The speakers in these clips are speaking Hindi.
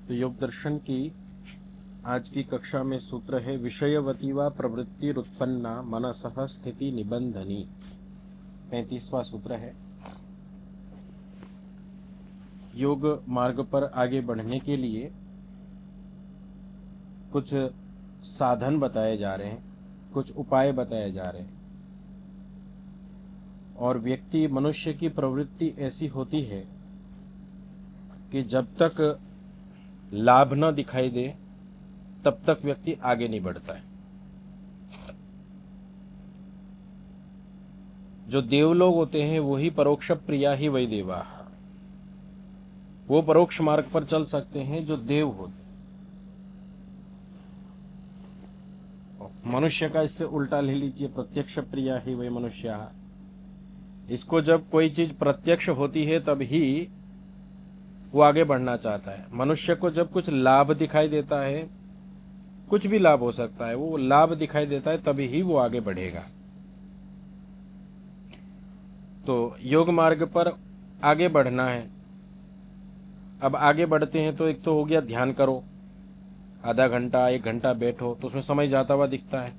तो योग दर्शन की आज की कक्षा में सूत्र है विषयवती व प्रवृत्तिरुत्पन्ना मनसः स्थिति निबंधनी। 35वां सूत्र है। योग मार्ग पर आगे बढ़ने के लिए कुछ साधन बताए जा रहे हैं, कुछ उपाय बताए जा रहे हैं। और व्यक्ति मनुष्य की प्रवृत्ति ऐसी होती है कि जब तक लाभ न दिखाई दे तब तक व्यक्ति आगे नहीं बढ़ता है। जो देवलोग होते हैं वही परोक्ष प्रिया ही वही देवा, वो परोक्ष मार्ग पर चल सकते हैं जो देव होते। मनुष्य का इससे उल्टा ले लीजिए, प्रत्यक्ष प्रिया ही वही मनुष्य। इसको जब कोई चीज प्रत्यक्ष होती है तभी वो आगे बढ़ना चाहता है। मनुष्य को जब कुछ लाभ दिखाई देता है, कुछ भी लाभ हो सकता है, वो लाभ दिखाई देता है तभी ही वो आगे बढ़ेगा। तो योग मार्ग पर आगे बढ़ना है। अब आगे बढ़ते हैं तो एक तो हो गया ध्यान करो, आधा घंटा 1 घंटा बैठो तो उसमें समय जाता हुआ दिखता है,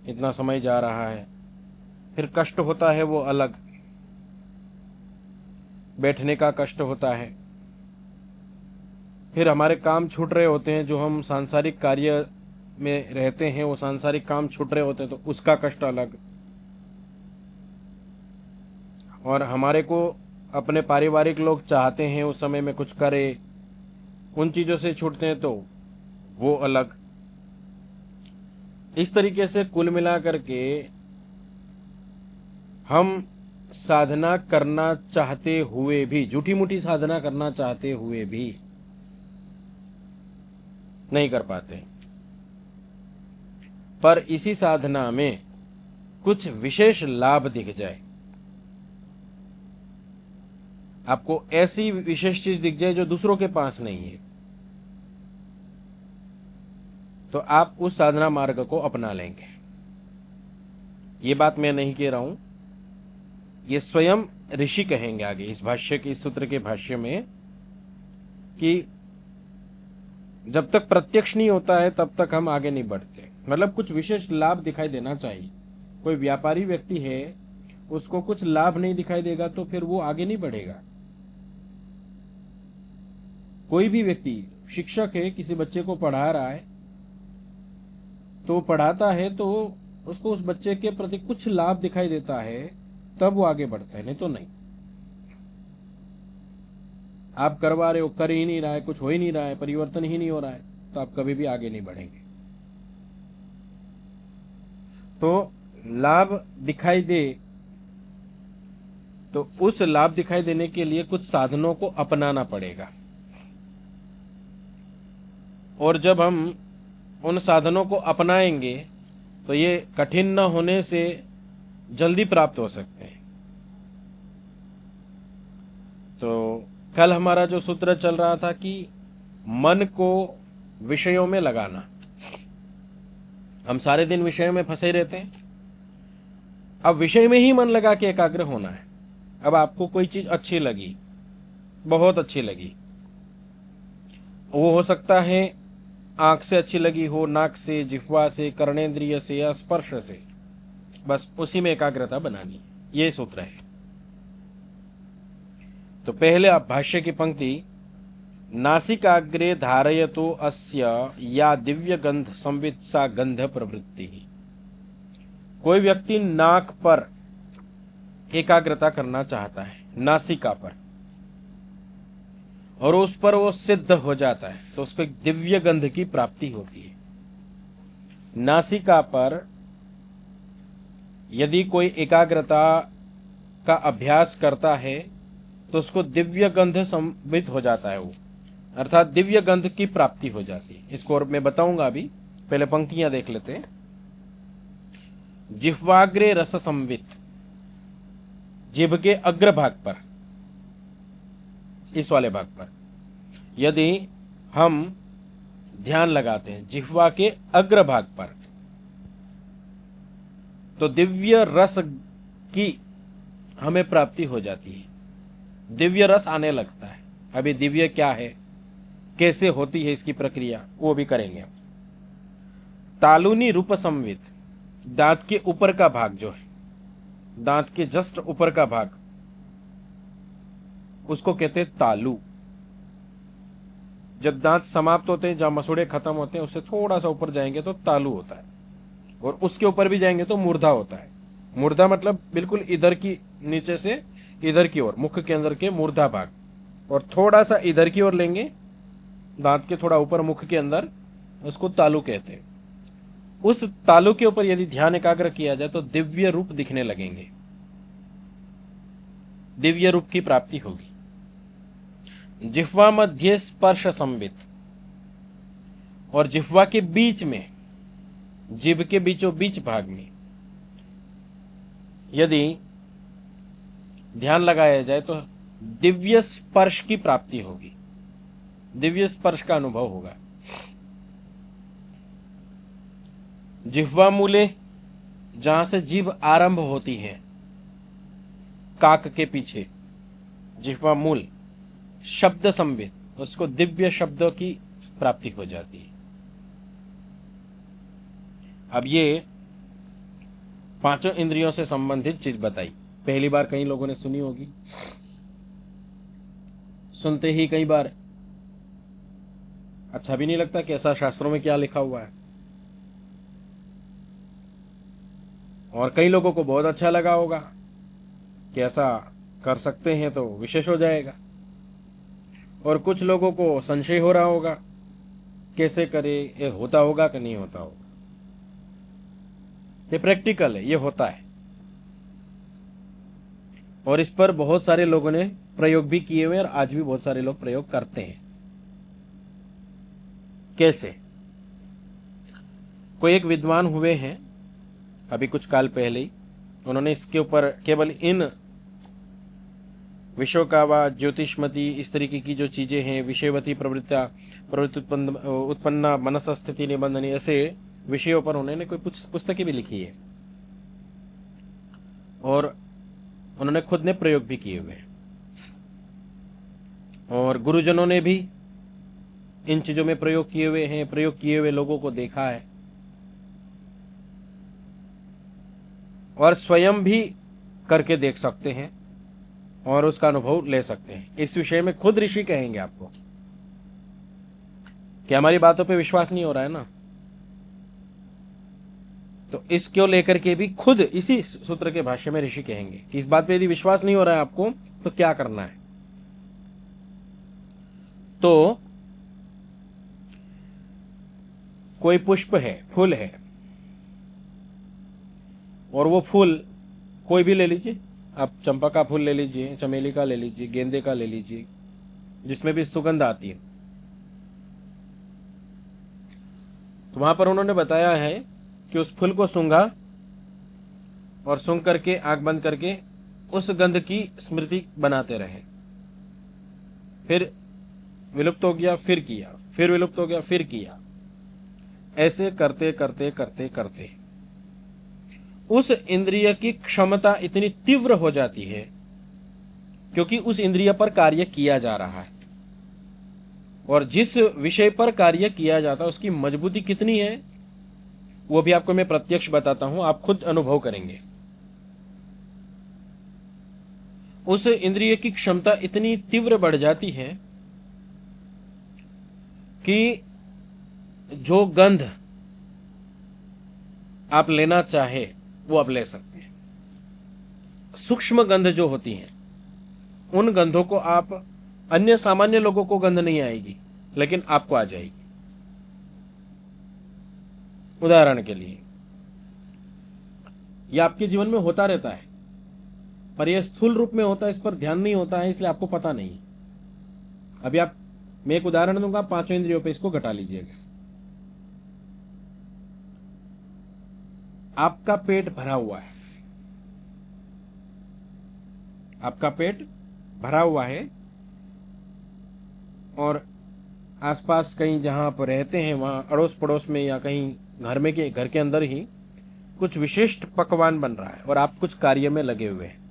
इतना समय जा रहा है। फिर कष्ट होता है वो अलग, बैठने का कष्ट होता है। फिर हमारे काम छूट रहे होते हैं, जो हम सांसारिक कार्य में रहते हैं वो सांसारिक काम छूट रहे होते हैं तो उसका कष्ट अलग। और हमारे को अपने पारिवारिक लोग चाहते हैं उस समय में कुछ करे, उन चीज़ों से छूटते हैं तो वो अलग। इस तरीके से कुल मिलाकर के हम साधना करना चाहते हुए भी, झूठी मूठी साधना करना चाहते हुए भी नहीं कर पाते। पर इसी साधना में कुछ विशेष लाभ दिख जाए, आपको ऐसी विशेष चीज दिख जाए जो दूसरों के पास नहीं है, तो आप उस साधना मार्ग को अपना लेंगे। ये बात मैं नहीं कह रहा हूं, ये स्वयं ऋषि कहेंगे आगे इस भाष्य के, इस सूत्र के भाष्य में, कि जब तक प्रत्यक्ष नहीं होता है तब तक हम आगे नहीं बढ़ते। मतलब कुछ विशेष लाभ दिखाई देना चाहिए। कोई व्यापारी व्यक्ति है, उसको कुछ लाभ नहीं दिखाई देगा तो फिर वो आगे नहीं बढ़ेगा। कोई भी व्यक्ति शिक्षक है, किसी बच्चे को पढ़ा रहा है, तो पढ़ाता है तो उसको उस बच्चे के प्रति कुछ लाभ दिखाई देता है तब वो आगे बढ़ता है, नहीं तो नहीं। आप करवा रहे हो, कर ही नहीं रहा है, कुछ हो ही नहीं रहा है, परिवर्तन ही नहीं हो रहा है, तो आप कभी भी आगे नहीं बढ़ेंगे। तो लाभ दिखाई दे, तो उस लाभ दिखाई देने के लिए कुछ साधनों को अपनाना पड़ेगा। और जब हम उन साधनों को अपनाएंगे तो ये कठिन न होने से जल्दी प्राप्त हो सकते हैं। तो कल हमारा जो सूत्र चल रहा था कि मन को विषयों में लगाना, हम सारे दिन विषय में फंसे रहते हैं। अब विषय में ही मन लगा के एकाग्र होना है। अब आपको कोई चीज अच्छी लगी, बहुत अच्छी लगी, वो हो सकता है आंख से अच्छी लगी हो, नाक से, जिह्वा से, कर्णेंद्रिय से या स्पर्श से, बस उसी में एकाग्रता बनानी, ये सूत्र है। तो पहले आप भाष्य की पंक्ति, नासिकाग्रे धारयतो अस्य या दिव्य गंध संवित्सा गंध प्रवृत्ति। कोई व्यक्ति नाक पर एकाग्रता करना चाहता है, नासिका पर, और उस पर वो सिद्ध हो जाता है तो उसको एक दिव्य गंध की प्राप्ति होती है। नासिका पर यदि कोई एकाग्रता का अभ्यास करता है तो उसको दिव्य गंध संवित हो जाता है, वो अर्थात दिव्य गंध की प्राप्ति हो जाती है। इसको और मैं बताऊंगा, अभी पहले पंक्तियां देख लेते हैं। जिह्वाग्रे रस संवित, जिह्व के अग्रभाग पर, इस वाले भाग पर यदि हम ध्यान लगाते हैं जिह्वा के अग्रभाग पर, तो दिव्य रस की हमें प्राप्ति हो जाती है, दिव्य रस आने लगता है। अभी दिव्य क्या है, कैसे होती है इसकी प्रक्रिया, वो भी करेंगे। तालुनी रूप संवित, दांत के ऊपर का भाग जो है, दांत के जस्ट ऊपर का भाग, उसको कहते हैं तालु। जब दांत समाप्त होते हैं, जहां मसूड़े खत्म होते हैं, उससे थोड़ा सा ऊपर जाएंगे तो तालु होता है, और उसके ऊपर भी जाएंगे तो मूर्धा होता है। मूर्धा मतलब बिल्कुल इधर की, नीचे से इधर की ओर, मुख के अंदर के मूर्धा भाग, और थोड़ा सा इधर की ओर लेंगे, दांत के थोड़ा ऊपर मुख के अंदर, उसको तालु कहते हैं। उस तालु के ऊपर यदि ध्यान एकाग्र किया जाए तो दिव्य रूप दिखने लगेंगे, दिव्य रूप की प्राप्ति होगी। जिह्वा मध्य स्पर्श संवित, और जिह्वा के बीच में, जिभ के बीचों बीच भाग में यदि ध्यान लगाया जाए तो दिव्य स्पर्श की प्राप्ति होगी, दिव्य स्पर्श का अनुभव होगा। जिह्वा मूले, जहां से जीभ आरंभ होती है, काक के पीछे जिह्वा मूल, शब्द संवित, उसको दिव्य शब्दों की प्राप्ति हो जाती है। अब ये पांचों इंद्रियों से संबंधित चीज बताई, पहली बार कई लोगों ने सुनी होगी, सुनते ही कई बार अच्छा भी नहीं लगता कि ऐसा शास्त्रों में क्या लिखा हुआ है, और कई लोगों को बहुत अच्छा लगा होगा कि ऐसा कर सकते हैं तो विशेष हो जाएगा, और कुछ लोगों को संशय हो रहा होगा कैसे करे, ये होता होगा कि नहीं होता होगा। ये प्रैक्टिकल है, ये होता है, और इस पर बहुत सारे लोगों ने प्रयोग भी किए हुए और आज भी बहुत सारे लोग प्रयोग करते हैं। कैसे? कोई एक विद्वान हुए हैं अभी कुछ काल पहले ही, उन्होंने इसके ऊपर केवल इन विषयों का व ज्योतिषमती, इस तरीके की जो चीजें हैं, विषयवती प्रवृत्ति उत्पन्न मनस स्थिति निबंधनी, ऐसे विषयों पर उन्होंने कोई पुस्तकें भी लिखी है, और उन्होंने खुद ने प्रयोग भी किए हुए हैं, और गुरुजनों ने भी इन चीजों में प्रयोग किए हुए हैं, प्रयोग किए हुए लोगों को देखा है, और स्वयं भी करके देख सकते हैं और उसका अनुभव ले सकते हैं। इस विषय में खुद ऋषि कहेंगे आपको कि हमारी बातों पे विश्वास नहीं हो रहा है ना, तो इसको लेकर के भी खुद इसी सूत्र के भाष्य में ऋषि कहेंगे कि इस बात पे यदि विश्वास नहीं हो रहा है आपको तो क्या करना है। तो कोई पुष्प है, फूल है, और वो फूल कोई भी ले लीजिए, आप चंपा का फूल ले लीजिए, चमेली का ले लीजिए, गेंदे का ले लीजिए, जिसमें भी सुगंध आती है, तो वहां पर उन्होंने बताया है कि उस फूल को सूंघा, और सूंघ करके आंख बंद करके उस गंध की स्मृति बनाते रहे, फिर विलुप्त हो गया, फिर किया, फिर विलुप्त हो गया, फिर किया, ऐसे करते करते करते करते उस इंद्रिय की क्षमता इतनी तीव्र हो जाती है, क्योंकि उस इंद्रिय पर कार्य किया जा रहा है, और जिस विषय पर कार्य किया जाता है उसकी मजबूती कितनी है वो भी आपको मैं प्रत्यक्ष बताता हूं, आप खुद अनुभव करेंगे। उस इंद्रिय की क्षमता इतनी तीव्र बढ़ जाती है कि जो गंध आप लेना चाहे वो आप ले सकते हैं। सूक्ष्म गंध जो होती हैं, उन गंधों को आप, अन्य सामान्य लोगों को गंध नहीं आएगी लेकिन आपको आ जाएगी। उदाहरण के लिए, यह आपके जीवन में होता रहता है, पर यह स्थूल रूप में होता है, इस पर ध्यान नहीं होता है, इसलिए आपको पता नहीं। अभी मैं एक उदाहरण दूंगा, पांचों इंद्रियों पे इसको घटा लीजिएगा। आपका पेट भरा हुआ है, आपका पेट भरा हुआ है, और आसपास कहीं जहां आप रहते हैं वहां अड़ोस पड़ोस में या कहीं घर के अंदर ही कुछ विशिष्ट पकवान बन रहा है, और आप कुछ कार्य में लगे हुए हैं।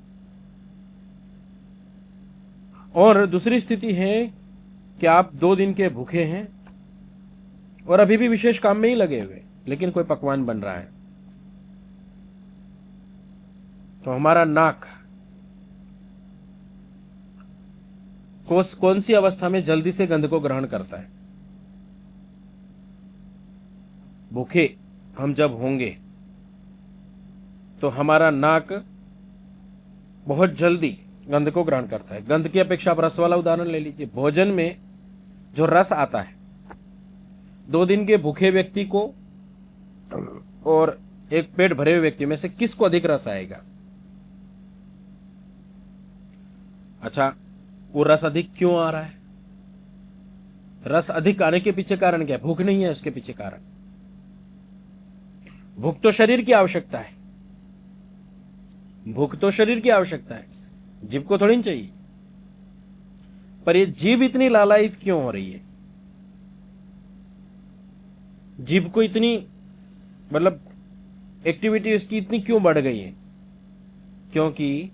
और दूसरी स्थिति है कि आप 2 दिन के भूखे हैं और अभी भी विशेष काम में ही लगे हुए, लेकिन कोई पकवान बन रहा है तो हमारा नाक कौन सी अवस्था में जल्दी से गंध को ग्रहण करता है? भूखे हम जब होंगे तो हमारा नाक बहुत जल्दी गंध को ग्रहण करता है। गंध की अपेक्षा आप रस वाला उदाहरण ले लीजिए। भोजन में जो रस आता है, 2 दिन के भूखे व्यक्ति को और एक पेट भरे हुए व्यक्ति में से किसको अधिक रस आएगा? अच्छा, वो रस अधिक क्यों आ रहा है? रस अधिक आने के पीछे कारण क्या है? भूख नहीं है उसके पीछे कारण। भूख तो शरीर की आवश्यकता है, भूख तो शरीर की आवश्यकता है, जीभ को थोड़ी नहीं चाहिए। पर ये जीभ इतनी लालायित क्यों हो रही है? जीभ को इतनी मतलब एक्टिविटी उसकी इतनी क्यों बढ़ गई है? क्योंकि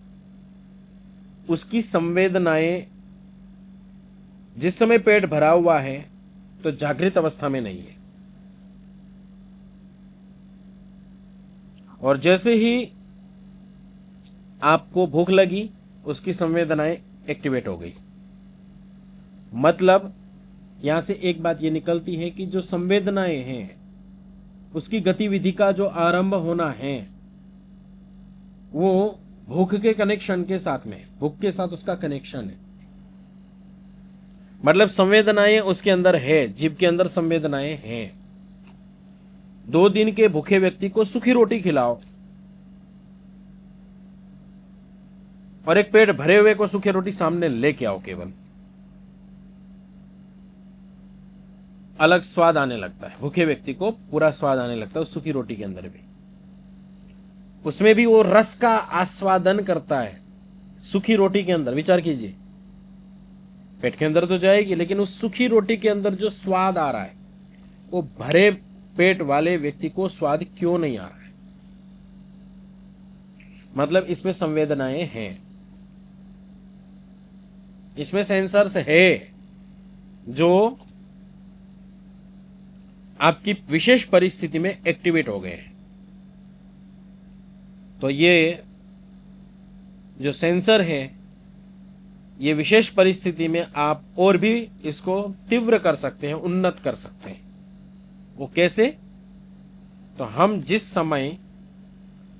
उसकी संवेदनाएं जिस समय पेट भरा हुआ है तो जागृत अवस्था में नहीं है, और जैसे ही आपको भूख लगी उसकी संवेदनाएं एक्टिवेट हो गई। मतलब यहां से एक बात ये निकलती है कि जो संवेदनाएं हैं उसकी गतिविधि का जो आरंभ होना है वो भूख के कनेक्शन के साथ में, भूख के साथ उसका कनेक्शन है। मतलब संवेदनाएं उसके अंदर है, जीभ के अंदर संवेदनाएं हैं। 2 दिन के भूखे व्यक्ति को सूखी रोटी खिलाओ और एक पेट भरे हुए को सूखी रोटी सामने लेके आओ, केवल अलग स्वाद आने लगता है। भूखे व्यक्ति को पूरा स्वाद आने लगता है उस सूखी रोटी के अंदर भी। उसमें भी वो रस का आस्वादन करता है सूखी रोटी के अंदर। विचार कीजिए, पेट के अंदर तो जाएगी लेकिन उस सूखी रोटी के अंदर जो स्वाद आ रहा है वो भरे पेट वाले व्यक्ति को स्वाद क्यों नहीं आ रहा है? मतलब इसमें संवेदनाएं हैं, इसमें सेंसर्स है जो आपकी विशेष परिस्थिति में एक्टिवेट हो गए हैं। तो ये जो सेंसर है ये विशेष परिस्थिति में आप और भी इसको तीव्र कर सकते हैं, उन्नत कर सकते हैं। वो कैसे? तो हम जिस समय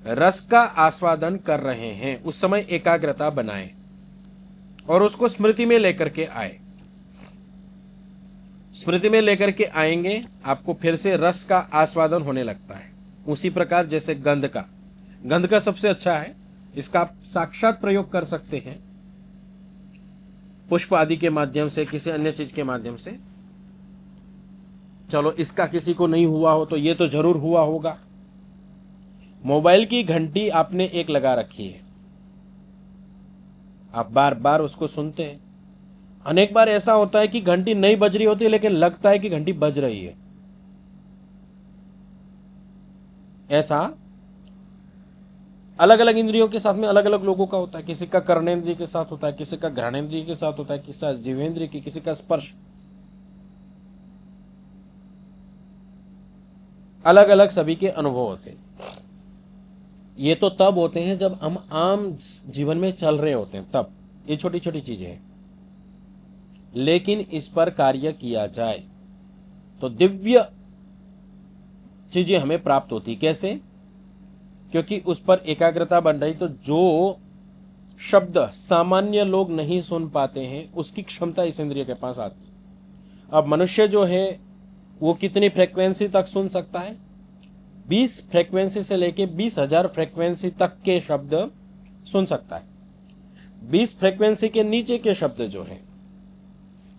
रस का आस्वादन कर रहे हैं उस समय एकाग्रता बनाएं और उसको स्मृति में लेकर के आए। स्मृति में लेकर के आएंगे आपको फिर से रस का आस्वादन होने लगता है। उसी प्रकार जैसे गंध का सबसे अच्छा है, इसका आप साक्षात प्रयोग कर सकते हैं पुष्प आदि के माध्यम से, किसी अन्य चीज के माध्यम से। चलो इसका किसी को नहीं हुआ हो तो ये तो जरूर हुआ होगा। मोबाइल की घंटी आपने एक लगा रखी है, आप बार बार उसको सुनते हैं। अनेक बार ऐसा होता है कि घंटी नहीं बज रही होती लेकिन लगता है कि घंटी बज रही है। ऐसा अलग अलग इंद्रियों के साथ में अलग अलग लोगों का होता है। किसी का कर्णेंद्रिय के साथ होता है, किसी का घ्राणेंद्रिय के साथ होता है, किसी का जिह्वेंद्रिय की, किसी का स्पर्श। अलग अलग सभी के अनुभव होते हैं। ये तो तब होते हैं जब हम आम जीवन में चल रहे होते हैं, तब ये छोटी छोटी चीजें हैं। लेकिन इस पर कार्य किया जाए तो दिव्य चीजें हमें प्राप्त होती। कैसे? क्योंकि उस पर एकाग्रता बन रही, तो जो शब्द सामान्य लोग नहीं सुन पाते हैं उसकी क्षमता इस इंद्रिय के पास आती है। अब मनुष्य जो है वो कितनी फ्रीक्वेंसी तक सुन सकता है? 20 फ्रीक्वेंसी से लेके 20,000 फ्रीक्वेंसी तक के शब्द सुन सकता है। 20 फ्रीक्वेंसी के नीचे के शब्द जो है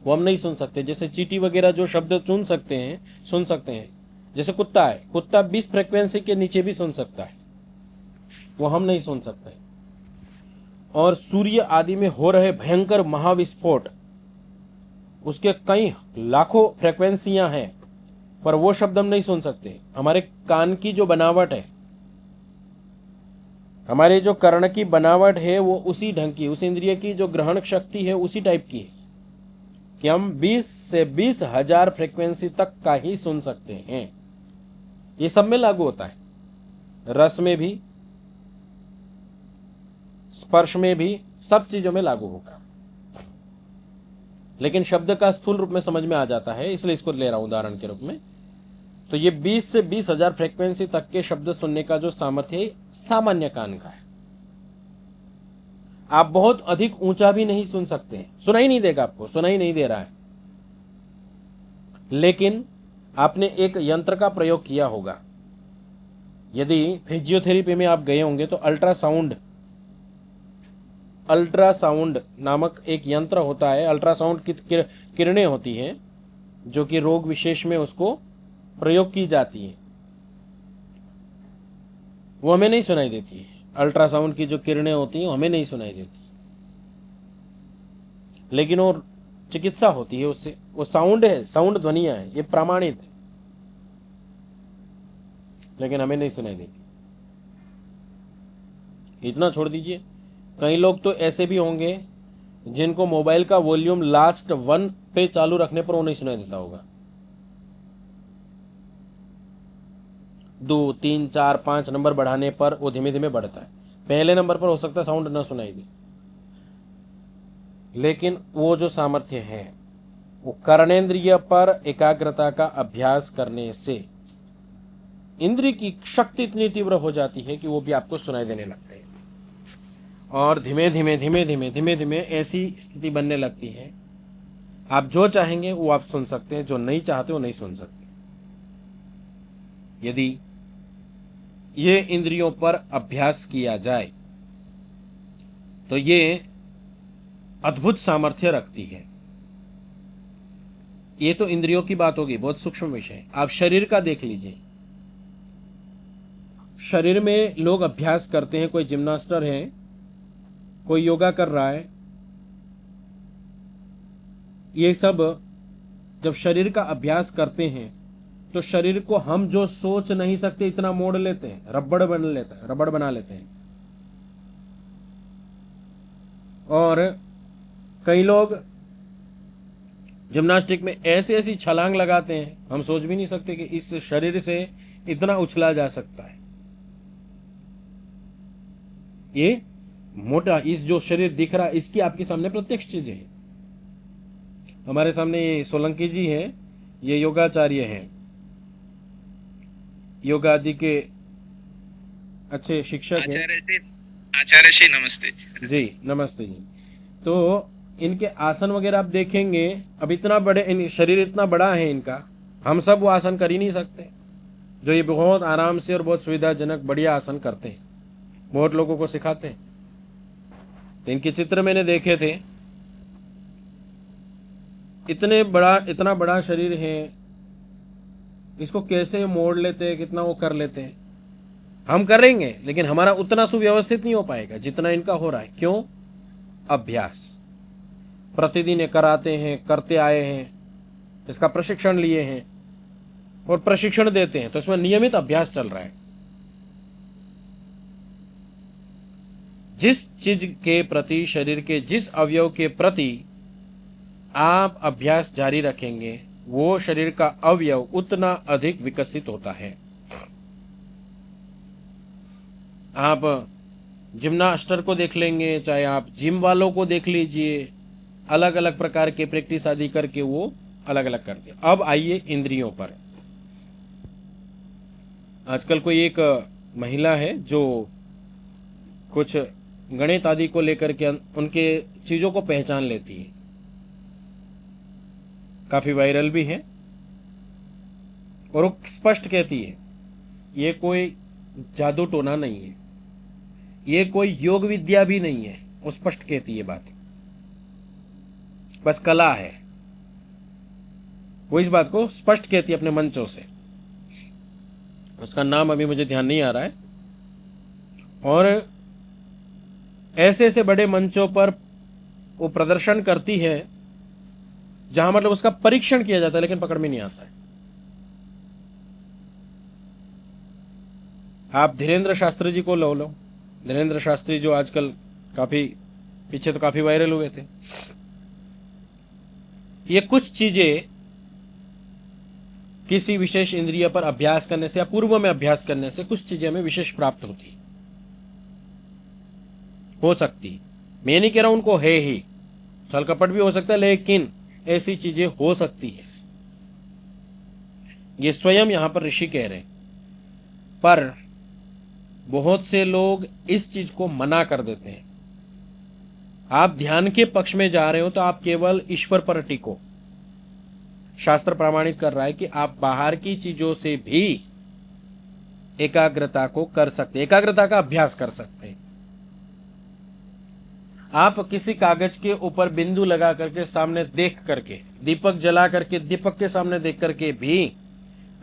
वो हम नहीं सुन सकते। जैसे चींटी वगैरह जो शब्द सुन सकते हैं। जैसे कुत्ता है, कुत्ता 20 फ्रीक्वेंसी के नीचे भी सुन सकता है, वो हम नहीं सुन सकते। और सूर्य आदि में हो रहे भयंकर महाविस्फोट, उसके कई लाखों फ्रीक्वेंसियां हैं, पर वो शब्द हम नहीं सुन सकते। हमारे कान की जो बनावट है, हमारे जो कर्ण की बनावट है वो उसी ढंग की, उस इंद्रिय की जो ग्रहण शक्ति है उसी टाइप की है कि हम 20 से 20,000 फ्रीक्वेंसी तक का ही सुन सकते हैं। ये सब में लागू होता है, रस में भी, स्पर्श में भी, सब चीजों में लागू होगा। लेकिन शब्द का स्थूल रूप में समझ में आ जाता है, इसलिए इसको ले रहा हूं उदाहरण के रूप में। तो ये 20 से 20,000 फ्रीक्वेंसी तक के शब्द सुनने का जो सामर्थ्य है सामान्य कान का है। आप बहुत अधिक ऊंचा भी नहीं सुन सकते हैं, सुनाई नहीं देगा, आपको सुनाई नहीं दे रहा है। लेकिन आपने एक यंत्र का प्रयोग किया होगा। यदि फिजियोथेरेपी में आप गए होंगे तो अल्ट्रासाउंड नामक एक यंत्र होता है। अल्ट्रासाउंड की किरणें होती हैं जो कि रोग विशेष में उसको प्रयोग की जाती है, वो हमें नहीं सुनाई देती है। अल्ट्रासाउंड की जो किरणें होती हैं हमें नहीं सुनाई देती, लेकिन वो चिकित्सा होती है उससे। वो साउंड है, साउंड ध्वनियां है, ये प्रमाणित है, लेकिन हमें नहीं सुनाई देती। इतना छोड़ दीजिए, कई लोग तो ऐसे भी होंगे जिनको मोबाइल का वॉल्यूम लास्ट 1 पे चालू रखने पर वो नहीं सुनाई देता होगा। 2, 3, 4, 5 नंबर बढ़ाने पर वो धीमे धीमे बढ़ता है। पहले नंबर पर हो सकता है साउंड ना सुनाई दे, लेकिन वो जो सामर्थ्य है वो कर्णेंद्रिय पर एकाग्रता का अभ्यास करने से इंद्रिय की शक्ति इतनी तीव्र हो जाती है कि वो भी आपको सुनाई देने लगते हैं, और धीमे धीमे ऐसी स्थिति बनने लगती है, आप जो चाहेंगे वो आप सुन सकते हैं, जो नहीं चाहते वो नहीं सुन सकते। यदि ये इंद्रियों पर अभ्यास किया जाए तो ये अद्भुत सामर्थ्य रखती है। ये तो इंद्रियों की बात होगी, बहुत सूक्ष्म विषय। आप शरीर का देख लीजिए। शरीर में लोग अभ्यास करते हैं, कोई जिम्नास्टर है, कोई योगा कर रहा है, ये सब जब शरीर का अभ्यास करते हैं तो शरीर को हम जो सोच नहीं सकते इतना मोड़ लेते हैं, रबड़ बना लेते हैं। और कई लोग जिम्नास्टिक में ऐसी ऐसी छलांग लगाते हैं, हम सोच भी नहीं सकते कि इस शरीर से इतना उछला जा सकता है। ये मोटा, इस जो शरीर दिख रहा है इसकी आपके सामने प्रत्यक्ष चीजें हैं। हमारे सामने ये सोलंकी जी हैं, ये योगाचार्य हैं, योगा आदि के अच्छे शिक्षक हैं। आचार्य जी नमस्ते। जी नमस्ते जी। तो इनके आसन वगैरह आप देखेंगे, अब इतना बड़े शरीर इतना बड़ा है इनका, हम सब वो आसन कर ही नहीं सकते, जो ये बहुत आराम से और बहुत सुविधाजनक बढ़िया आसन करते हैं, बहुत लोगों को सिखाते हैं। तो इनके चित्र मैंने देखे थे, इतना बड़ा शरीर है, इसको कैसे मोड़ लेते हैं, कितना वो कर लेते हैं। हम करेंगे लेकिन हमारा उतना सुव्यवस्थित नहीं हो पाएगा जितना इनका हो रहा है। क्यों? अभ्यास प्रतिदिन कराते हैं, करते आए हैं, इसका प्रशिक्षण लिए हैं और प्रशिक्षण देते हैं, तो इसमें नियमित अभ्यास चल रहा है। जिस चीज के प्रति, शरीर के जिस अवयव के प्रति आप अभ्यास जारी रखेंगे वो शरीर का अवयव उतना अधिक विकसित होता है। आप जिम्नास्टर को देख लेंगे, चाहे आप जिम वालों को देख लीजिए, अलग अलग प्रकार के प्रैक्टिस आदि करके वो अलग अलग करते हैं। अब आइए इंद्रियों पर। आजकल कोई एक महिला है जो कुछ गणित आदि को लेकर के उनके चीजों को पहचान लेती है, काफी वायरल भी है, और वो स्पष्ट कहती है ये कोई जादू टोना नहीं है, ये कोई योग विद्या भी नहीं है, वो स्पष्ट कहती है बात, बस कला है। वो इस बात को स्पष्ट कहती है अपने मंचों से, उसका नाम अभी मुझे ध्यान नहीं आ रहा है। और ऐसे ऐसे बड़े मंचों पर वो प्रदर्शन करती है जहां मतलब उसका परीक्षण किया जाता है लेकिन पकड़ में नहीं आता है। आप धीरेन्द्र शास्त्री जी को लो, धीरेन्द्र शास्त्री जो आजकल काफी पीछे तो काफी वायरल हुए थे, ये कुछ चीजें किसी विशेष इंद्रिय पर अभ्यास करने से या पूर्व में अभ्यास करने से कुछ चीजें हमें विशेष प्राप्त होती हो सकती। मैं नहीं कह रहा उनको है ही, छल कपट भी हो सकता है, लेकिन ऐसी चीजें हो सकती है। ये स्वयं यहां पर ऋषि कह रहे हैं। पर बहुत से लोग इस चीज को मना कर देते हैं। आप ध्यान के पक्ष में जा रहे हो तो आप केवल ईश्वर पर टिको। शास्त्र प्रमाणित कर रहा है कि आप बाहर की चीजों से भी एकाग्रता को कर सकते, एकाग्रता का अभ्यास कर सकते हैं। आप किसी कागज के ऊपर बिंदु लगा करके सामने देख करके, दीपक जला करके दीपक के सामने देख करके भी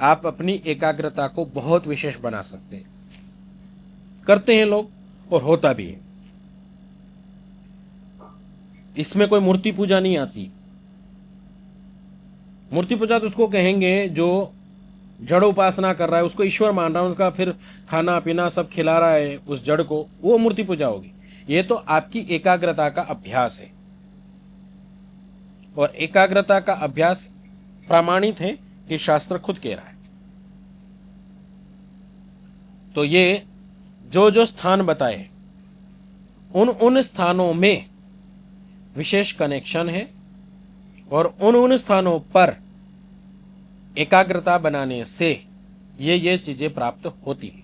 आप अपनी एकाग्रता को बहुत विशेष बना सकते हैं। करते हैं लोग और होता भी है। इसमें कोई मूर्ति पूजा नहीं आती। मूर्ति पूजा तो उसको कहेंगे जो जड़ उपासना कर रहा है, उसको ईश्वर मान रहा है, उसका फिर खाना पीना सब खिला रहा है उस जड़ को, वो मूर्ति पूजा होगी। ये तो आपकी एकाग्रता का अभ्यास है, और एकाग्रता का अभ्यास प्रमाणित है कि शास्त्र खुद कह रहा है। तो ये जो जो स्थान बताए उन स्थानों में विशेष कनेक्शन है, और उन स्थानों पर एकाग्रता बनाने से ये चीजें प्राप्त होती है।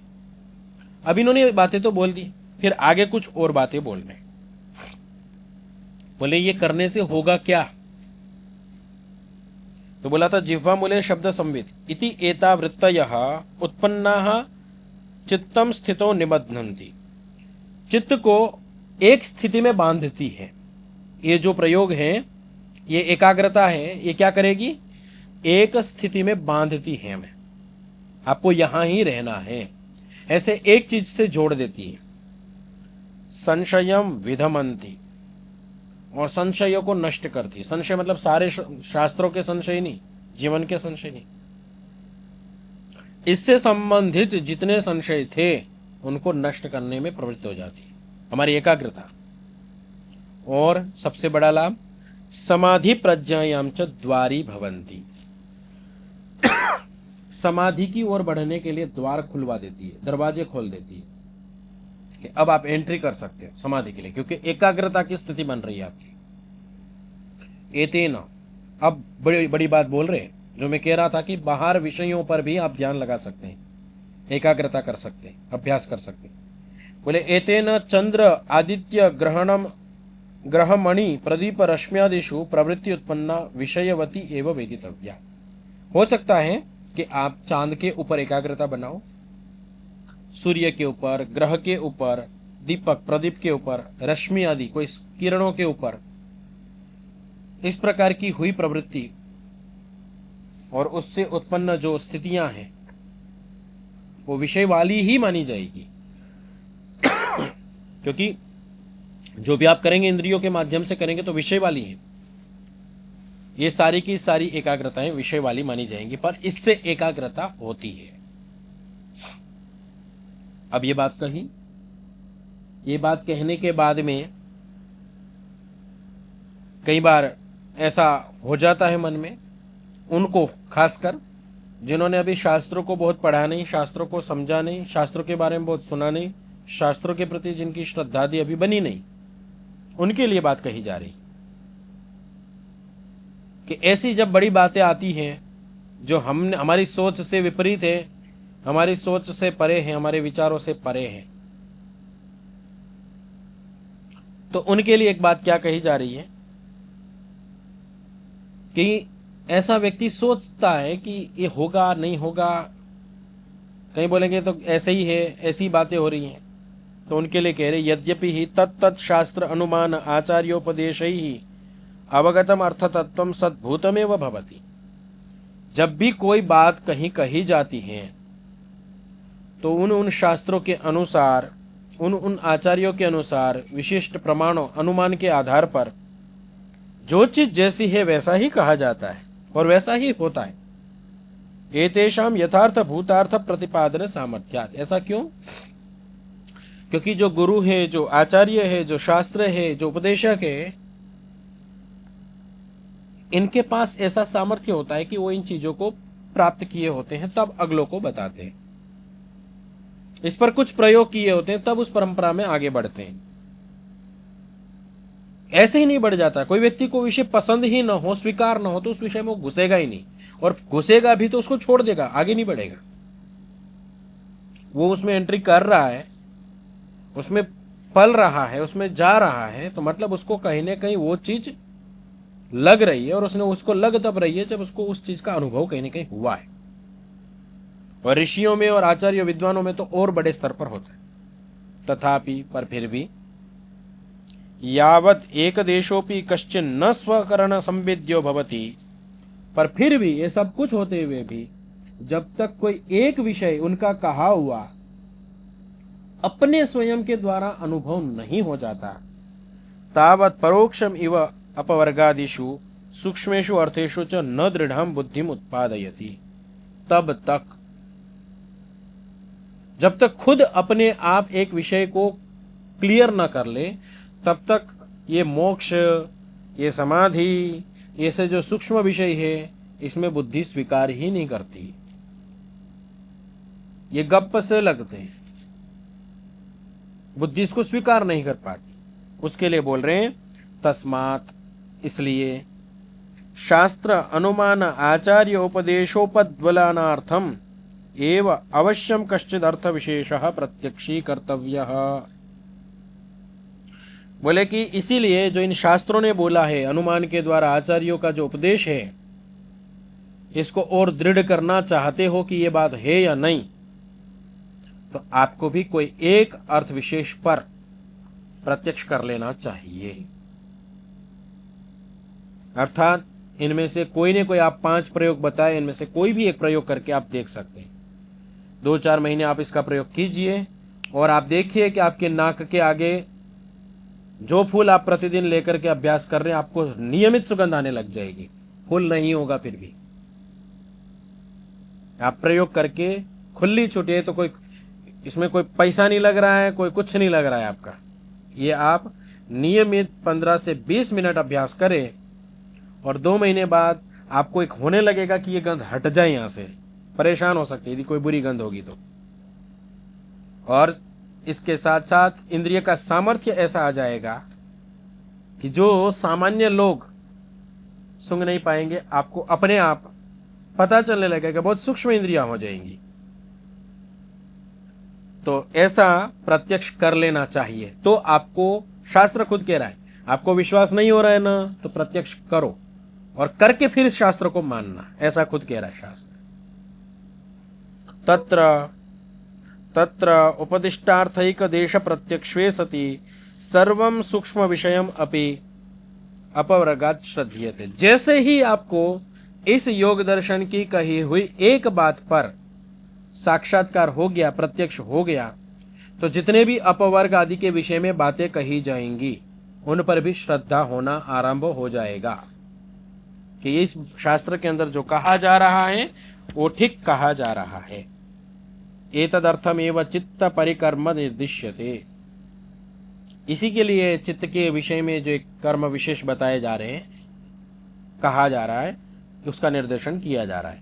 अब इन्होंने बातें तो बोल दी, फिर आगे कुछ और बातें बोल रहे। बोले ये करने से होगा क्या? तो बोला था जिह्वा मूले शब्द संवित इति एता वृत्तयः उत्पन्नाः चित्तम स्थितो निबध्नन्ति। चित्त को एक स्थिति में बांधती है। ये जो प्रयोग है, ये एकाग्रता है, ये क्या करेगी? एक स्थिति में बांधती है हमें। आपको यहां ही रहना है, ऐसे एक चीज से जोड़ देती है। संशयम विधमंती, और संशयों को नष्ट करती है। संशय मतलब सारे शास्त्रों के संशय नहीं, जीवन के संशय नहीं। इससे संबंधित जितने संशय थे उनको नष्ट करने में प्रवृत्त हो जाती है हमारी एकाग्रता। और सबसे बड़ा लाभ समाधि प्रज्ञायाम च द्वारी भवंती। समाधि की ओर बढ़ने के लिए द्वार खुलवा देती है, दरवाजे खोल देती है कि अब आप एंट्री कर सकते हो समाधि के लिए, क्योंकि एकाग्रता की स्थिति बन रही है आपकी। एतेन, अब बड़ी बड़ी बात बोल रहे हैं, जो मैं कह रहा था कि बाहर विषयों पर भी आप ध्यान लगा सकते हैं, एकाग्रता कर सकते हैं, अभ्यास कर सकते हैं। बोले एतेन चंद्र आदित्य ग्रहणम ग्रहमणि प्रदीप रश्म्यादिषु प्रवृत्ति उत्पन्ना विषयवती एवं वेदितव्या। हो सकता है कि आप चांद के ऊपर एकाग्रता बनाओ, सूर्य के ऊपर, ग्रह के ऊपर, दीपक प्रदीप के ऊपर, रश्मि आदि कोई किरणों के ऊपर, इस प्रकार की हुई प्रवृत्ति और उससे उत्पन्न जो स्थितियां हैं वो विषय वाली ही मानी जाएगी। क्योंकि जो भी आप करेंगे इंद्रियों के माध्यम से करेंगे तो विषय वाली है। ये सारी की सारी एकाग्रताएं विषय वाली मानी जाएंगी, पर इससे एकाग्रता होती है। अब ये बात कही, ये बात कहने के बाद में कई बार ऐसा हो जाता है मन में, उनको खासकर जिन्होंने अभी शास्त्रों को बहुत पढ़ा नहीं, शास्त्रों को समझा नहीं, शास्त्रों के बारे में बहुत सुना नहीं, शास्त्रों के प्रति जिनकी श्रद्धादि अभी बनी नहीं, उनके लिए बात कही जा रही कि ऐसी जब बड़ी बातें आती हैं जो हमने हमारी सोच से विपरीत है, हमारी सोच से परे है, हमारे विचारों से परे है, तो उनके लिए एक बात क्या कही जा रही है कि ऐसा व्यक्ति सोचता है कि ये होगा नहीं होगा, कहीं बोलेंगे तो ऐसे ही है, ऐसी बातें हो रही हैं, तो उनके लिए कह रहे यद्यपि ही तत्त शास्त्र अनुमान आचार्योपदेश ही अवगतम अर्थतत्वम सद्भूतमेव भवति। जब भी कोई बात कहीं कही जाती है तो उन शास्त्रों के अनुसार, उन आचार्यों के अनुसार, विशिष्ट प्रमाणों अनुमान के आधार पर जो चीज जैसी है वैसा ही कहा जाता है और वैसा ही होता है। एतेषाम यथार्थ भूतार्थ प्रतिपादन सामर्थ्यात्। ऐसा क्यों? क्योंकि जो गुरु है, जो आचार्य है, जो शास्त्र है, जो उपदेशक है, इनके पास ऐसा सामर्थ्य होता है कि वो इन चीजों को प्राप्त किए होते हैं, तब अगलों को बताते हैं। इस पर कुछ प्रयोग किए होते हैं, तब उस परंपरा में आगे बढ़ते हैं। ऐसे ही नहीं बढ़ जाता। कोई व्यक्ति को विषय पसंद ही ना हो, स्वीकार ना हो, तो उस विषय में वो घुसेगा ही नहीं, और घुसेगा भी तो उसको छोड़ देगा, आगे नहीं बढ़ेगा। वो उसमें एंट्री कर रहा है, उसमें पल रहा है, उसमें जा रहा है, तो मतलब उसको कहीं ना कहीं वो चीज लग रही है, और उसने उसको लग तब रही है जब उसको उस चीज का अनुभव कहीं ना कहीं हुआ है। और ऋषियों में और आचार्य विद्वानों में तो और बड़े स्तर पर होता है। तथापि पर फिर भी यावत एक देशोपि कश्चिन न स्वकरण संवेद्यो भवति, पर फिर भी ये सब कुछ होते हुए भी जब तक कोई एक विषय उनका कहा हुआ अपने स्वयं के द्वारा अनुभव नहीं हो जाता, तावत परोक्षम इव अपवर्गादिषु सूक्ष्मेषु अर्थेषु च न दृढ़ं बुद्धिम उत्पादयति। तब तक, जब तक खुद अपने आप एक विषय को क्लियर न कर ले, तब तक ये मोक्ष, ये समाधि, ये से जो सूक्ष्म विषय है, इसमें बुद्धि स्वीकार ही नहीं करती। ये गप से लगते हैं, बुद्धि इसको स्वीकार नहीं कर पाती। उसके लिए बोल रहे हैं तस्मात्, इसलिए शास्त्र अनुमान आचार्य उपदेशोपद्वलनार्थम एव अवश्यम कश्चिद अर्थ विशेषः प्रत्यक्षी कर्तव्यः। बोले कि इसीलिए जो इन शास्त्रों ने बोला है, अनुमान के द्वारा आचार्यों का जो उपदेश है, इसको और दृढ़ करना चाहते हो कि ये बात है या नहीं, तो आपको भी कोई एक अर्थ विशेष पर प्रत्यक्ष कर लेना चाहिए। अर्थात इनमें से कोई ने कोई, आप 5 प्रयोग बताए, इनमें से कोई भी एक प्रयोग करके आप देख सकते हैं। 2-4 महीने आप इसका प्रयोग कीजिए, और आप देखिए कि आपके नाक के आगे जो फूल आप प्रतिदिन लेकर के अभ्यास कर रहे हैं, आपको नियमित सुगंध आने लग जाएगी। फूल नहीं होगा फिर भी आप प्रयोग करके खुली छुट्टी है, तो कोई इसमें कोई पैसा नहीं लग रहा है, कोई कुछ नहीं लग रहा है आपका। ये आप नियमित 15 से 20 मिनट अभ्यास करें, और 2 महीने बाद आपको एक होने लगेगा कि ये गंध हट जाए, यहां से परेशान हो सकती है यदि कोई बुरी गंध होगी तो। और इसके साथ साथ इंद्रिय का सामर्थ्य ऐसा आ जाएगा कि जो सामान्य लोग सूंघ नहीं पाएंगे, आपको अपने आप पता चलने लगेगा, बहुत सूक्ष्म इंद्रियां हो जाएंगी। तो ऐसा प्रत्यक्ष कर लेना चाहिए। तो आपको शास्त्र खुद कह रहा है, आपको विश्वास नहीं हो रहा है ना, तो प्रत्यक्ष करो, और करके फिर इस शास्त्र को मानना, ऐसा खुद कह रहा है शास्त्र। तत्र उपदिष्टार्थैक देश प्रत्यक्षे सति सर्वं सूक्ष्म विषयम अपि अपवर्गात् श्रद्धेयते। जैसे ही आपको इस योग दर्शन की कही हुई एक बात पर साक्षात्कार हो गया, प्रत्यक्ष हो गया, तो जितने भी अपवर्ग आदि के विषय में बातें कही जाएंगी, उन पर भी श्रद्धा होना आरंभ हो जाएगा कि इस शास्त्र के अंदर जो कहा जा रहा है वो ठीक कहा जा रहा है। एतदर्थमेव चित्त परिकर्म निर्दिश्यते। इसी के लिए चित्त के विषय में जो एक कर्म विशेष बताए जा रहे हैं, कहा जा रहा है, उसका निर्देशन किया जा रहा है।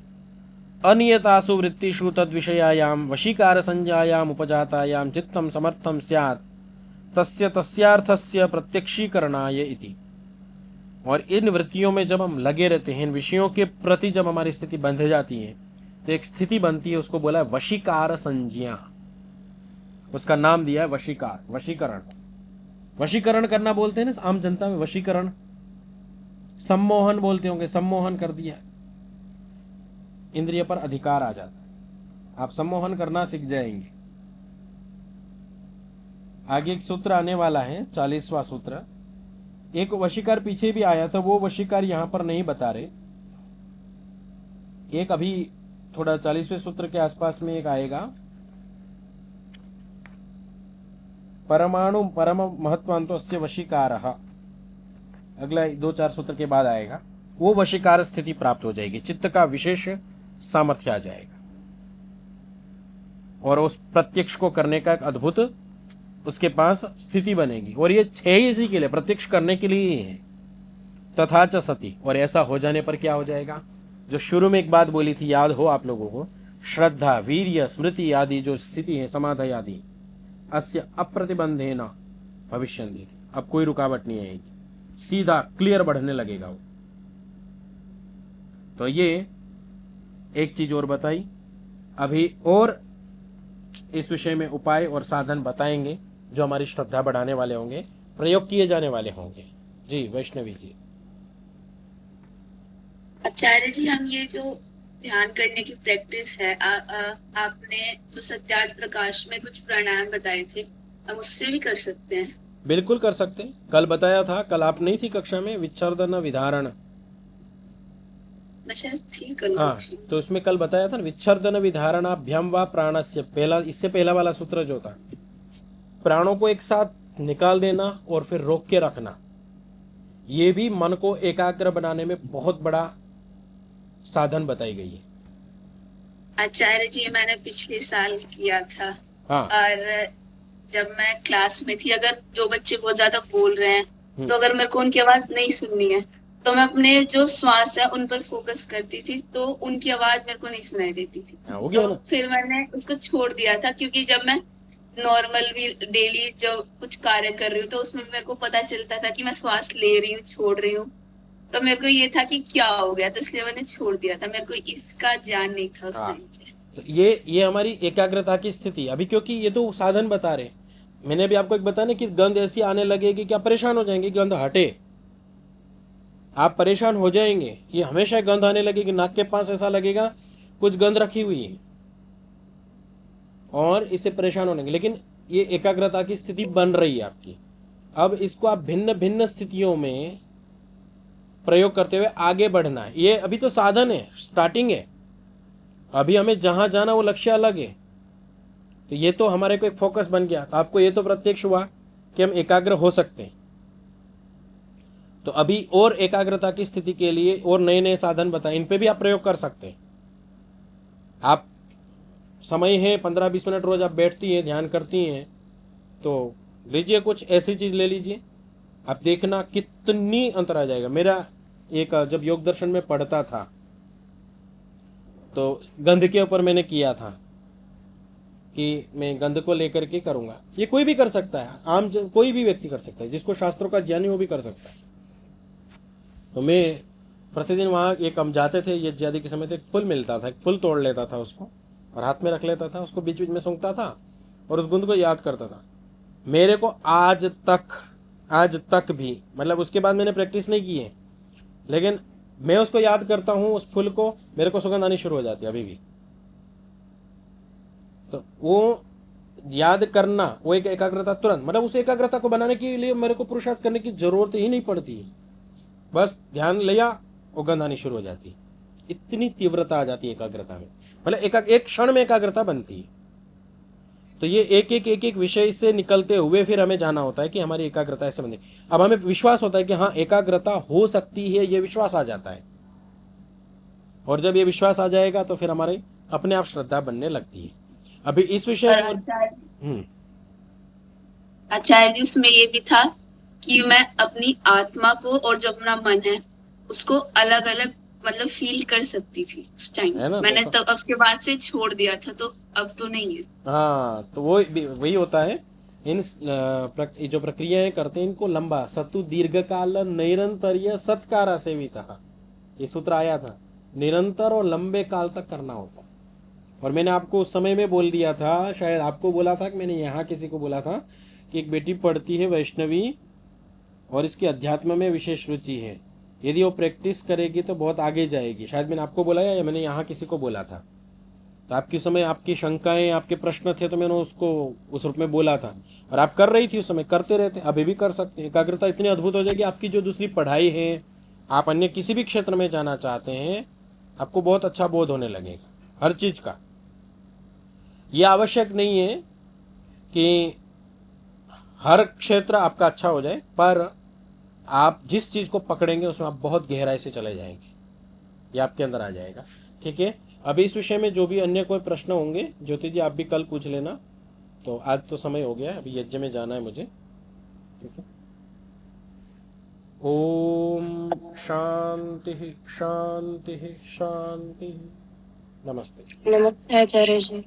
अनियतासु वृत्तिषु तद्विषयायाम वशीकार संज्ञायाम उपजातायाम चित्तम समर्थम स्यात् तस्य तस्यार्थस्य प्रत्यक्षीकरणाय इति। और इन वृत्तियों में जब हम लगे रहते हैं, इन विषयों के प्रति जब हमारी स्थिति बंध जाती है, तो एक स्थिति बनती है, उसको बोला है वशीकार संज्ञा। उसका नाम दिया है वशीकार, वशीकरण। वशीकरण करना बोलते हैं ना आम जनता में, वशीकरण। सम्मोहन बोलते होंगे, सम्मोहन कर दिया, इंद्रिय पर अधिकार आ जाता है। आप सम्मोहन करना सीख जाएंगे। आगे एक सूत्र आने वाला है, 40वां सूत्र। एक वशीकार पीछे भी आया था, वो वशीकार यहां पर नहीं बता रहे। एक अभी थोड़ा 40वें सूत्र के आसपास में एक आएगा, परमाणु परम महत्वांतोस्य वशीकारः। अगला 2-4 सूत्र के बाद आएगा, वो वशीकार स्थिति प्राप्त हो जाएगी, चित्त का विशेष सामर्थ्य आ जाएगा, और उस प्रत्यक्ष को करने का एक अद्भुत उसके पास स्थिति बनेगी, और ये है ही इसी के लिए, प्रत्यक्ष करने के लिए ही है। तथा च सती, और ऐसा हो जाने पर क्या हो जाएगा, जो शुरू में एक बात बोली थी, याद हो आप लोगों को, श्रद्धा वीर्य स्मृति आदि जो स्थिति है, समाधि आदि, अस्य अप्रतिबंधेन भविष्यन्ति, अब कोई रुकावट नहीं आएगी, सीधा क्लियर बढ़ने लगेगा वो। तो ये एक चीज और बताई। अभी और इस विषय में उपाय और साधन बताएंगे जो हमारी श्रद्धा बढ़ाने वाले होंगे, प्रयोग किए जाने वाले होंगे। जी वैष्णवी जी। आचार्य जी, हम ये जो ध्यान करने की प्रैक्टिस है, आपने जो सत्यार्थ प्रकाश में कुछ प्राणायाम बताए थे, हम उससे भी कर सकते हैं? बिल्कुल कर सकते हैं, कल बताया था, कल आप नहीं थी कक्षा में, विच्छर्दन विधारण। मैं शायद थी कल हाँ, कक्षा में। तो उसमें कल बताया था, विच्छर्दन विधारणाभ्यम व प्राणस्य, पहला, इससे पहला वाला सूत्र जो था, प्राणों को एक साथ निकाल देना और फिर रोक के रखना, ये भी मन को एकाग्र बनाने में बहुत बड़ा साधन बताई गई है। आचार्य जी, मैंने पिछले साल किया था। हाँ। और जब मैं क्लास में थी, अगर जो बच्चे बहुत ज्यादा बोल रहे हैं तो अगर मेरे को उनकी आवाज नहीं सुननी है तो मैं अपने जो श्वास है उन पर फोकस करती थी, तो उनकी आवाज मेरे को नहीं सुनाई देती थी। हो गया तो ना? फिर मैंने उसको छोड़ दिया था, क्योंकि जब मैं नॉर्मल भी डेली जो कुछ कार्य कर रही हूँ तो उसमें मेरे को पता चलता था कि मैं श्वास ले रही हूँ, छोड़ रही हूँ, तो मेरे को ये था कि क्या हो गया, तो इसलिए मैंने छोड़ दिया था। मेरे को इसका ज्ञान नहीं था उस टाइम पे। तो ये हमारी एकाग्रता की स्थिति। अभी क्योंकि ये तो साधन बता रहे, मैंने भी आपको एक बताया ना कि गंध ऐसी आने लगेगी कि आप परेशान हो जाएंगे, गंध हटे, आप परेशान हो जाएंगे। ये हमेशा गंध आने लगेगी, नाक के पास ऐसा लगेगा कुछ गंध रखी हुई है और इससे परेशान होने लगे, लेकिन ये एकाग्रता की स्थिति बन रही है आपकी। अब इसको आप भिन्न भिन्न स्थितियों में प्रयोग करते हुए आगे बढ़ना है। ये अभी तो साधन है, स्टार्टिंग है, अभी हमें जहां जाना वो लक्ष्य अलग है। तो ये तो हमारे को एक फोकस बन गया, तो आपको ये तो प्रत्यक्ष हुआ कि हम एकाग्र हो सकते हैं। तो अभी और एकाग्रता की स्थिति के लिए और नए नए साधन बताए, इन पे भी आप प्रयोग कर सकते हैं। आप समय है 15-20 मिनट रोज आप बैठती हैं, ध्यान करती हैं, तो लीजिए कुछ ऐसी चीज ले लीजिए, आप देखना कितनी अंतर आ जाएगा। मेरा एक जब योग दर्शन में पढ़ता था तो गंध के ऊपर मैंने किया था कि मैं गंध को लेकर के करूंगा। ये कोई भी कर सकता है, आम कोई भी व्यक्ति कर सकता है, जिसको शास्त्रों का ज्ञान है वो भी कर सकता है। तो मैं प्रतिदिन वहाँ, एक हम जाते थे, ये इत्यादि के समय, एक फूल मिलता था, एक फूल तोड़ लेता था उसको और हाथ में रख लेता था, उसको बीच बीच में सूंघता था और उस गुंद को याद करता था। मेरे को आज तक भी, मतलब उसके बाद मैंने प्रैक्टिस नहीं की है, लेकिन मैं उसको याद करता हूँ, उस फूल को, मेरे को सुगंध आनी शुरू हो जाती है अभी भी। तो वो याद करना, वो एक एकाग्रता तुरंत, मतलब उस एकाग्रता को बनाने के लिए मेरे को पुरुषार्थ करने की जरूरत ही नहीं पड़ती है। बस ध्यान लिया, वो गंध आनी शुरू हो जाती है। इतनी तीव्रता आ जाती है एकाग्रता में, मतलब एक क्षण में एकाग्रता बनती है। तो ये एक विषय से निकलते हुए फिर हमें जाना होता है कि हमारी एकाग्रता ऐसे बने। अब हमें विश्वास होता है कि हाँ एकाग्रता हो सकती है, ये विश्वास आ जाता है, और जब ये विश्वास आ जाएगा तो फिर हमारे अपने आप श्रद्धा बनने लगती है। अभी इस विषय में आचार्य जी, उसमें ये भी था कि मैं अपनी आत्मा को और जो अपना मन है उसको अलग अलग मतलब फील कर सकती थी उस टाइम। मैंने तब उसके बाद से छोड़ दिया था, तो अब तो नहीं है। हाँ, तो वो वही होता है। इन जो प्रक्रियाएं करते हैं इनको लंबा सतु दीर्घकाल निरंतर सत्कारा सेविता, ये सूत्र आया था, निरंतर और लंबे काल तक करना होता। और मैंने आपको उस समय में बोल दिया था, शायद आपको बोला था कि मैंने यहाँ किसी को बोला था कि एक बेटी पढ़ती है वैष्णवी और इसकी अध्यात्म में विशेष रुचि है, यदि वो प्रैक्टिस करेगी तो बहुत आगे जाएगी। शायद मैंने आपको बोला या मैंने यहाँ किसी को बोला था। तो आपकी समय आपकी शंकाएं, आपके प्रश्न थे, तो मैंने उसको उस रूप में बोला था, और आप कर रही थी उस समय, करते रहते, अभी भी कर सकते। एकाग्रता इतनी अद्भुत हो जाएगी, आपकी जो दूसरी पढ़ाई है, आप अन्य किसी भी क्षेत्र में जाना चाहते हैं, आपको बहुत अच्छा बोध होने लगेगा हर चीज का। यह आवश्यक नहीं है कि हर क्षेत्र आपका अच्छा हो जाए, पर आप जिस चीज को पकड़ेंगे उसमें आप बहुत गहराई से चले जाएंगे, ये आपके अंदर आ जाएगा। ठीक है, अभी इस विषय में जो भी अन्य कोई प्रश्न होंगे, ज्योति जी आप भी कल पूछ लेना, तो आज तो समय हो गया, अभी यज्ञ में जाना है मुझे। ठीक है। ओम शांति शांति शांति। नमस्ते। नमस्ते आचार्य जी।